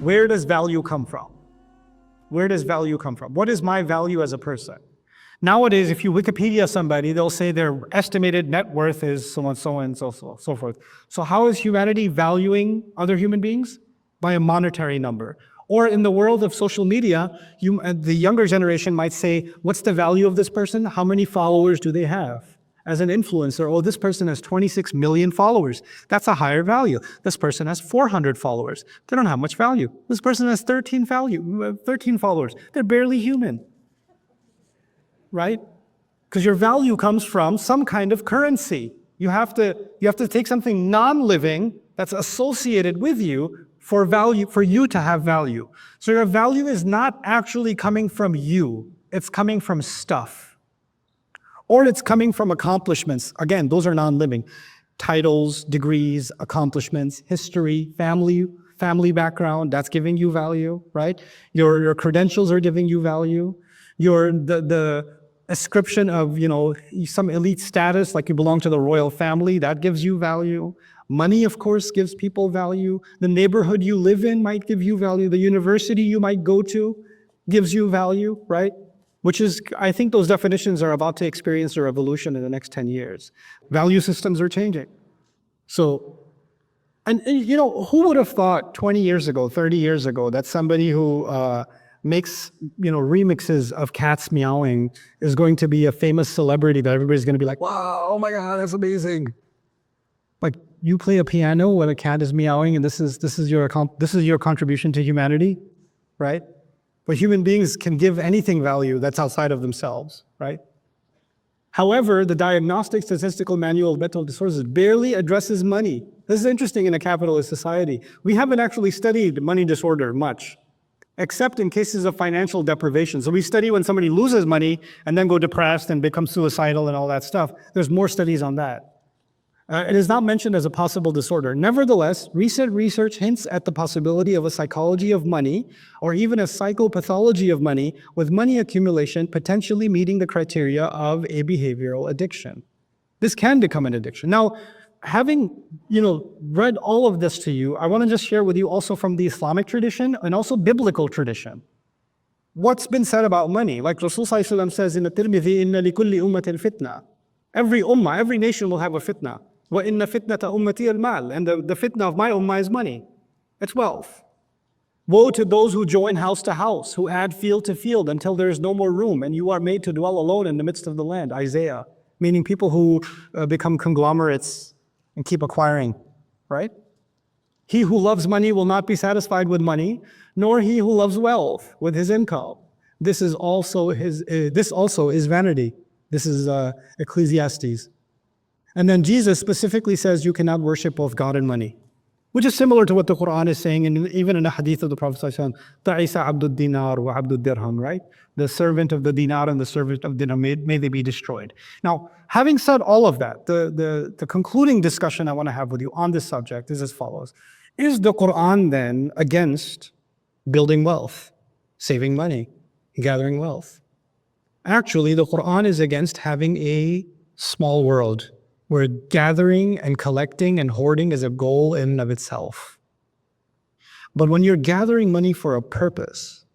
Where does value come from? Where does value come from? What is my value as a person? Nowadays, if you Wikipedia somebody, they'll say their estimated net worth is so and so forth. So how is humanity valuing other human beings? By a monetary number. Or in the world of social media, the younger generation might say, what's the value of this person? How many followers do they have? As an influencer, oh, this person has 26 million followers. That's a higher value. This person has 400 followers. They don't have much value. This person has 13 followers. They're barely human. Right? Because your value comes from some kind of currency. You have to take something non-living that's associated with you for you to have value. So your value is not actually coming from you. It's coming from stuff. Or it's coming from accomplishments. Again, those are non-living. Titles, degrees, accomplishments, history, family background, that's giving you value, right? Your credentials are giving you value. The ascription of, some elite status, like you belong to the royal family, that gives you value. Money, of course, gives people value. The neighborhood you live in might give you value. The university you might go to gives you value, right? Which is, I think those definitions are about to experience a revolution in the next 10 years. Value systems are changing. So, and who would have thought 20 years ago, 30 years ago, that somebody who makes, remixes of cats meowing is going to be a famous celebrity that everybody's going to be like, wow, oh my God, that's amazing. Like, you play a piano when a cat is meowing, and this is your contribution to humanity, right? But human beings can give anything value that's outside of themselves, right? However, the Diagnostic Statistical Manual of Mental Disorders barely addresses money. This is interesting in a capitalist society. We haven't actually studied money disorder much, except in cases of financial deprivation. So we study when somebody loses money and then go depressed and become suicidal and all that stuff. There's more studies on that. It is not mentioned as a possible disorder. Nevertheless, recent research hints at the possibility of a psychology of money, or even a psychopathology of money, with money accumulation potentially meeting the criteria of a behavioral addiction. This can become an addiction. Now, having read all of this to you, I want to just share with you also from the Islamic tradition and also biblical tradition. What's been said about money? Like Rasul Sallallahu Alaihi Wasallam says in the Tirmidhi, "Inna likulli ummatin fitna." Every ummah, every nation will have a fitna. وَإِنَّ فِتْنَةَ أُمَّتِي الْمَالِ. And the fitna of my ummah is money. It's wealth. Woe to those who join house to house, who add field to field until there is no more room, and you are made to dwell alone in the midst of the land. Isaiah. Meaning people who become conglomerates and keep acquiring, right? He who loves money will not be satisfied with money, nor he who loves wealth with his income. This also is vanity. This is Ecclesiastes. And then Jesus specifically says you cannot worship both God and money, which is similar to what the Quran is saying, and even in the hadith of the Prophet ﷺ, "Ta'isa abdud dinar wa abdud dirham," right? The servant of the dinar and the servant of dirham, may they be destroyed. Now, having said all of that, the concluding discussion I want to have with you on this subject is as follows. Is the Quran then against building wealth, saving money, gathering wealth? Actually, the Quran is against having a small world, where gathering and collecting and hoarding is a goal in and of itself. But when you're gathering money for a purpose,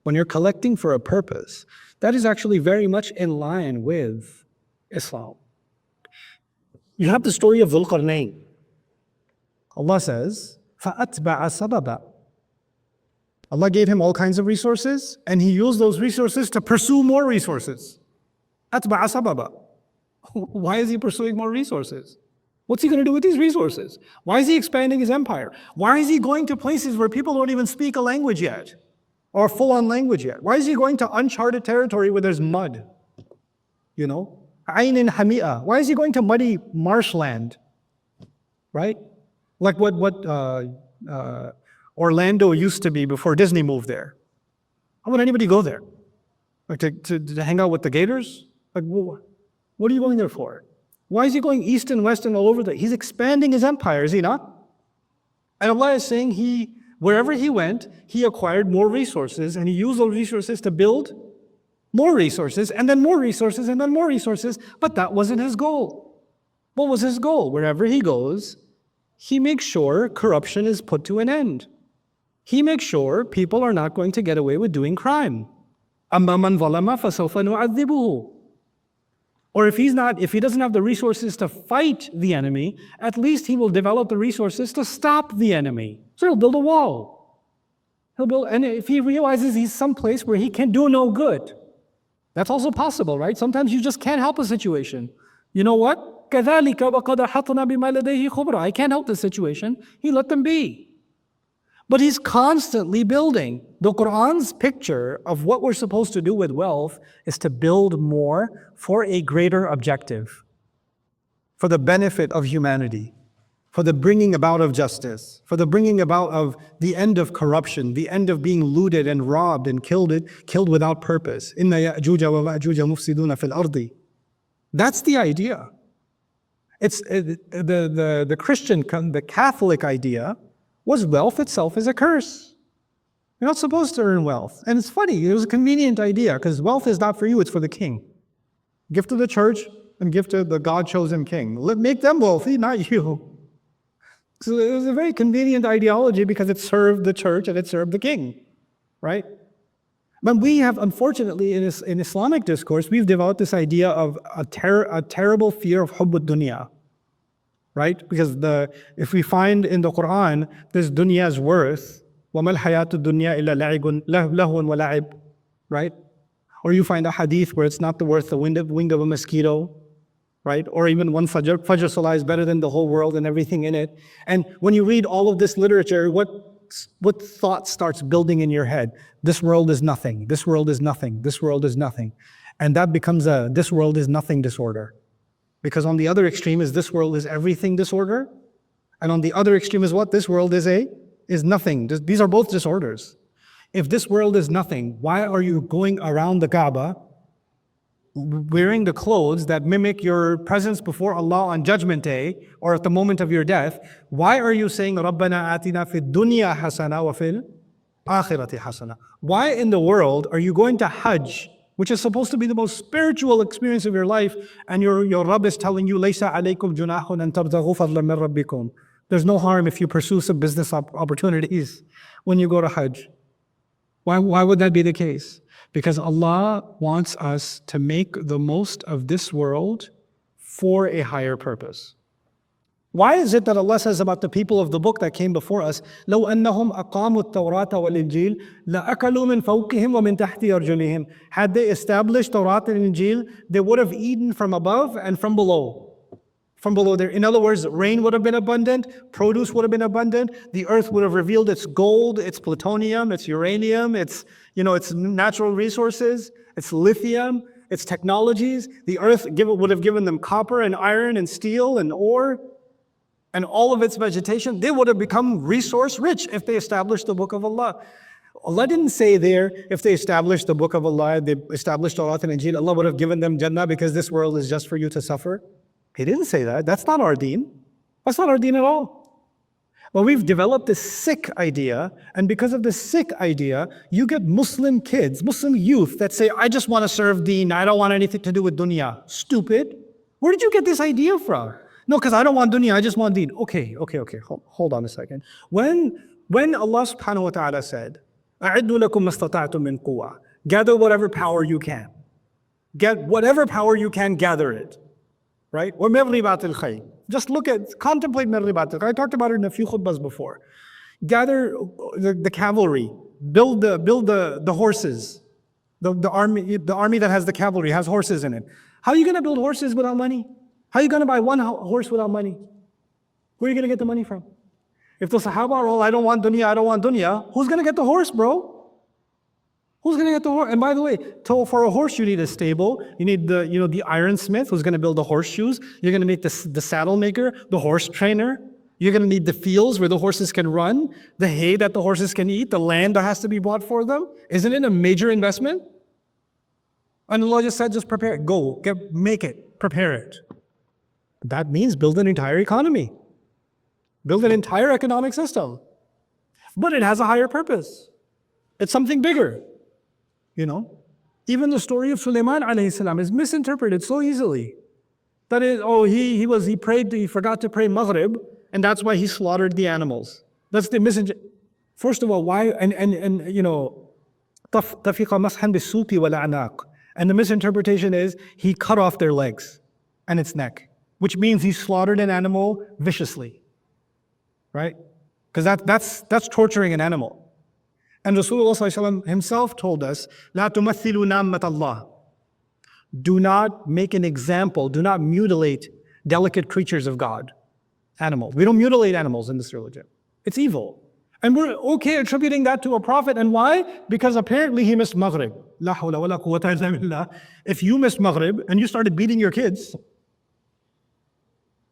when you're collecting for a purpose, that is actually very much in line with Islam. You have the story of Dhul Qarnayn. Allah says, فَأَتْبَعَ سَبَبًا. Allah gave him all kinds of resources, and he used those resources to pursue more resources. أَتْبَعَ سَبَبًا. Why is he pursuing more resources? What's he going to do with these resources? Why is he expanding his empire? Why is he going to places where people don't even speak a language yet, or full-on language yet? Why is he going to uncharted territory where there's mud? Ayn Hami'a. Why is he going to muddy marshland? Right? Like what Orlando used to be before Disney moved there. How would anybody go there? Like to hang out with the gators? Like, what are you going there for? Why is he going east and west and all over there? He's expanding his empire, is he not? And Allah is saying wherever he went, he acquired more resources, and he used those resources to build more resources, and then more resources, and then more resources. But that wasn't his goal. What was his goal? Wherever he goes, he makes sure corruption is put to an end. He makes sure people are not going to get away with doing crime. أَمَّا مَنْ ظَلَمَ فَسَوْفَ نُعَذِّبُهُ. Or if he doesn't have the resources to fight the enemy, at least he will develop the resources to stop the enemy. So he'll build a wall. And if he realizes he's someplace where he can do no good, that's also possible, right? Sometimes you just can't help a situation. You know what? كَذَلِكَ وَقَدْ أَحَطْنَا بِمَا لَدَيْهِ خُبْرًا. I can't help the situation. He let them be. But he's constantly building. The Quran's picture of what we're supposed to do with wealth is to build more for a greater objective, for the benefit of humanity, for the bringing about of justice, for the bringing about of the end of corruption, the end of being looted and robbed and killed without purpose. إِنَّ يَأْجُوجَ وَمَأْجُوجَ مُفْسِدُونَ فِي الْأَرْضِ. That's the idea. It's the Christian, the Catholic idea was wealth itself is a curse. You're not supposed to earn wealth. And it's funny, it was a convenient idea because wealth is not for you, it's for the king. Give to the church and give to the God-chosen king. Make them wealthy, not you. So it was a very convenient ideology because it served the church and it served the king, right? But we have, unfortunately, in Islamic discourse, we've developed this idea of a terrible fear of hubb ad-dunya. Right? Because if we find in the Quran, this dunya's worth, وَمَا الْحَيَاةُ الدُّنْيَا إِلَّا لَهْوٌ وَلَعِبٌ, right? Or you find a hadith where it's not worth the wing of a mosquito, right? Or even one Fajr Salah is better than the whole world and everything in it. And when you read all of this literature, what thought starts building in your head? This world is nothing. This world is nothing. This world is nothing. And that becomes a this world is nothing disorder. Because on the other extreme is this world is everything disorder. And on the other extreme is what? This world is nothing. These are both disorders. If this world is nothing, why are you going around the Kaaba wearing the clothes that mimic your presence before Allah on Judgment Day or at the moment of your death? Why are you saying رَبَّنَا آتِنَا فِي الدُّنْيَا حَسَنَةً وَفِي الْآخِرَةِ حَسَنَةً? Why in the world are you going to Hajj, which is supposed to be the most spiritual experience of your life, and your Rabb is telling you, لَيْسَ عَلَيْكُمْ جُنَاحٌ أَن تَبْتَغُوا فَضْلًا مِّن رَبِّكُمْ. There's no harm if you pursue some business opportunities when you go to Hajj. Why would that be the case? Because Allah wants us to make the most of this world for a higher purpose. Why is it that Allah says about the people of the book that came before us, لَوْ أَنَّهُمْ أَقَامُوا التَّوْرَاةَ وَالْإِنْجِيلَ لَأَكَلُوا مِنْ فَوْقِهِمْ وَمِنْ تَحْتِ أَرْجُلِهِمْ. Had they established Torah and Injil, they would have eaten from above and from below. From below there. In other words, rain would have been abundant, produce would have been abundant, the earth would have revealed its gold, its plutonium, its uranium, its natural resources, its lithium, its technologies. The earth would have given them copper and iron and steel and ore and all of its vegetation. They would have become resource rich if they established the book of Allah. Allah didn't say there, if they established the book of Allah, they established Torah and Injil, Allah would have given them Jannah because this world is just for you to suffer. He didn't say that. That's not our deen. That's not our deen at all. Well, we've developed this sick idea, and because of this sick idea, you get Muslim kids, Muslim youth that say, I just want to serve deen, I don't want anything to do with dunya. Stupid. Where did you get this idea from? No, because I don't want dunya, I just want deen. Okay. Hold on a second. When Allah subhanahu wa ta'ala said, أَعِدُّ لَكُمْ مَسْتَطَعْتُم مِّن قُوَّةٍ, gather whatever power you can. Get whatever power you can, gather it. Right? Or مَرِّبَاتِ الْخَيْرِ. Just contemplate مَرِّبَاتِ الْخَيْرِ. I talked about it in a few khutbahs before. Gather the cavalry, build the horses. The army that has the cavalry has horses in it. How are you going to build horses without money? How are you going to buy one horse without money? Where are you going to get the money from? If the Sahaba are all, I don't want dunya, who's going to get the horse, bro? Who's going to get the horse? And by the way, for a horse, you need a stable. You need the ironsmith who's going to build the horseshoes. You're going to need the saddle maker, the horse trainer. You're going to need the fields where the horses can run, the hay that the horses can eat, the land that has to be bought for them. Isn't it a major investment? And Allah just said, just prepare it. Go, make it, prepare it. That means build an entire economy. Build an entire economic system. But it has a higher purpose. It's something bigger. Even the story of Sulaiman alayhi salam is misinterpreted so easily. That is, he forgot to pray Maghrib, and that's why he slaughtered the animals. That's the misinterpretation. First of all, why, طفق مسحا بالسوق والأعناق. And the misinterpretation is he cut off their legs and its neck, which means he slaughtered an animal viciously, right? Because that's torturing an animal. And Rasulullah ﷺ himself told us, لا تمثلوا نامة الله. Do not make an example, do not mutilate delicate creatures of God, animals. We don't mutilate animals in this religion. It's evil. And we're okay attributing that to a prophet. And why? Because apparently he missed Maghrib. La hawla wa la quwwata illa billah. If you missed Maghrib and you started beating your kids,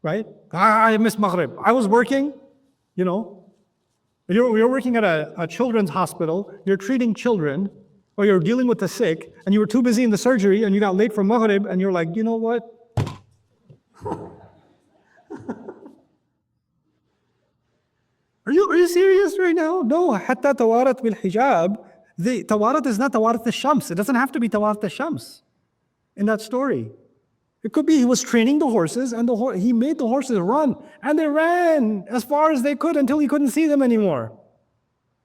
right? I missed Maghrib. I was working, you're working at a children's hospital, you're treating children, or you're dealing with the sick, and you were too busy in the surgery, and you got late for Maghrib, and you're like, you know what? Are you serious right now? No, حتى توارت بالحجاب. The tawarat is not tawarat al-shams. It doesn't have to be tawarat al-shams in that story. It could be he was training the horses, and he made the horses run, and they ran as far as they could until he couldn't see them anymore.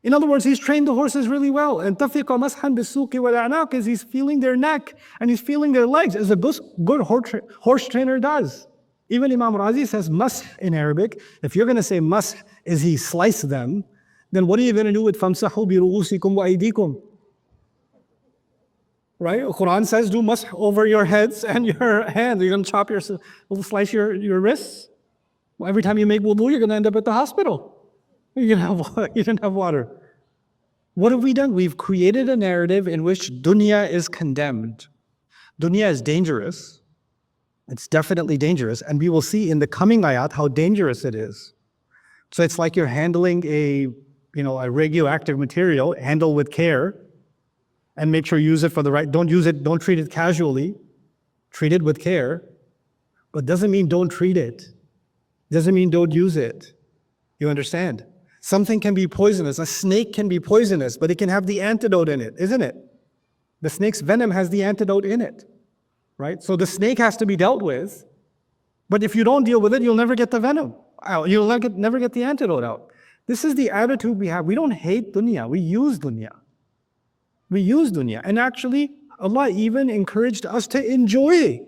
In other words, he's trained the horses really well. And تفق مسحا بالسوق والأعناق is he's feeling their neck and he's feeling their legs, as a good horse trainer does. Even Imam Razi says mash in Arabic. If you're going to say mash is he sliced them, then what are you going to do with famsahu bi ru'usikum wa aydikum? Right? Quran says do mash over your heads and your hands. You're going to chop slice your wrists. Well, every time you make wudu, you're going to end up at the hospital. You didn't have water. What have we done? We've created a narrative in which dunya is condemned. Dunya is dangerous. It's definitely dangerous. And we will see in the coming ayat how dangerous it is. So it's like you're handling a radioactive material, handle with care, and make sure you use it for the right, don't treat it casually, treat it with care, but doesn't mean don't treat it. Doesn't mean don't use it. You understand? Something can be poisonous. A snake can be poisonous, but it can have the antidote in it, isn't it? The snake's venom has the antidote in it, right? So the snake has to be dealt with, but if you don't deal with it, you'll never get the venom out. You'll never get the antidote out. This is the attitude we have. We don't hate dunya, we use dunya. We use dunya. And actually, Allah even encouraged us to enjoy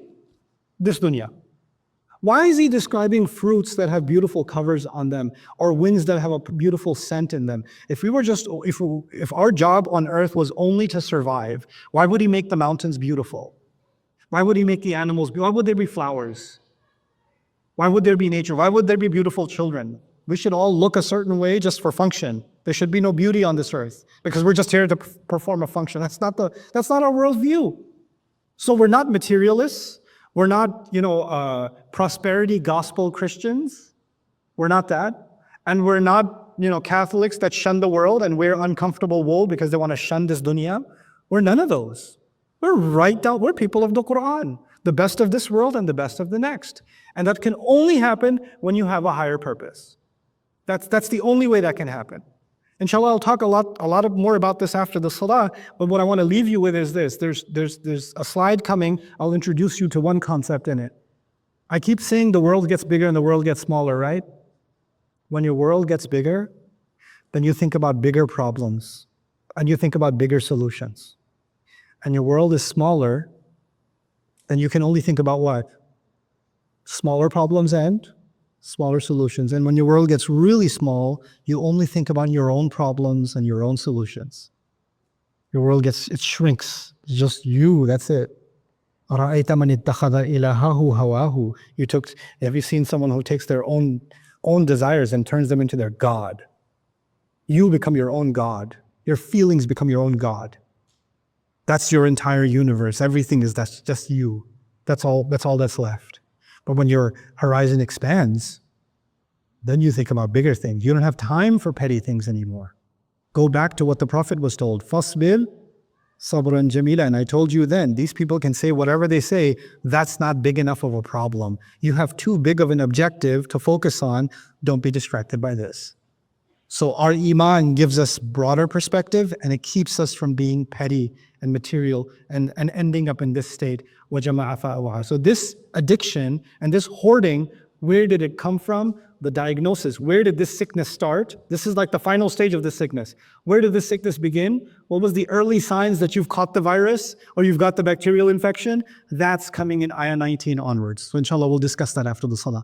this dunya. Why is he describing fruits that have beautiful covers on them, or winds that have a beautiful scent in them? If our job on earth was only to survive, why would he make the mountains beautiful? Why would he make the animals beautiful? Why would there be flowers? Why would there be nature? Why would there be beautiful children? We should all look a certain way just for function. There should be no beauty on this earth because we're just here to perform a function. That's not our worldview. So we're not materialists. We're not, prosperity gospel Christians. We're not that. And we're not, Catholics that shun the world and wear uncomfortable wool because they want to shun this dunya. We're none of those. We're people of the Quran, the best of this world and the best of the next. And that can only happen when you have a higher purpose. That's the only way that can happen. Inshallah, I'll talk a lot more about this after the salah, but what I want to leave you with is this. There's a slide coming. I'll introduce you to one concept in it. I keep saying the world gets bigger and the world gets smaller, right? When your world gets bigger, then you think about bigger problems and you think about bigger solutions. And your world is smaller, then you can only think about what? Smaller problems and smaller solutions. And when your world gets really small, you only think about your own problems and your own solutions. Your world it shrinks. It's just you, that's it. Have you seen someone who takes their own desires and turns them into their God? You become your own God. Your feelings become your own God. That's your entire universe. That's just you. That's all that's left. But when your horizon expands, then you think about bigger things. You don't have time for petty things anymore. Go back to what the Prophet was told. Fasbil sabran jamila. And I told you then, these people can say whatever they say, that's not big enough of a problem. You have too big of an objective to focus on. Don't be distracted by this. So our iman gives us broader perspective and it keeps us from being petty and material and ending up in this state. So this addiction and this hoarding Where did it come from? The diagnosis. Where did this sickness start? This is like the final stage of the sickness. Where did this sickness begin? What was the early signs that you've caught the virus or you've got the bacterial infection? That's coming in ayah 19 onwards. So inshallah, we'll discuss that after the salah.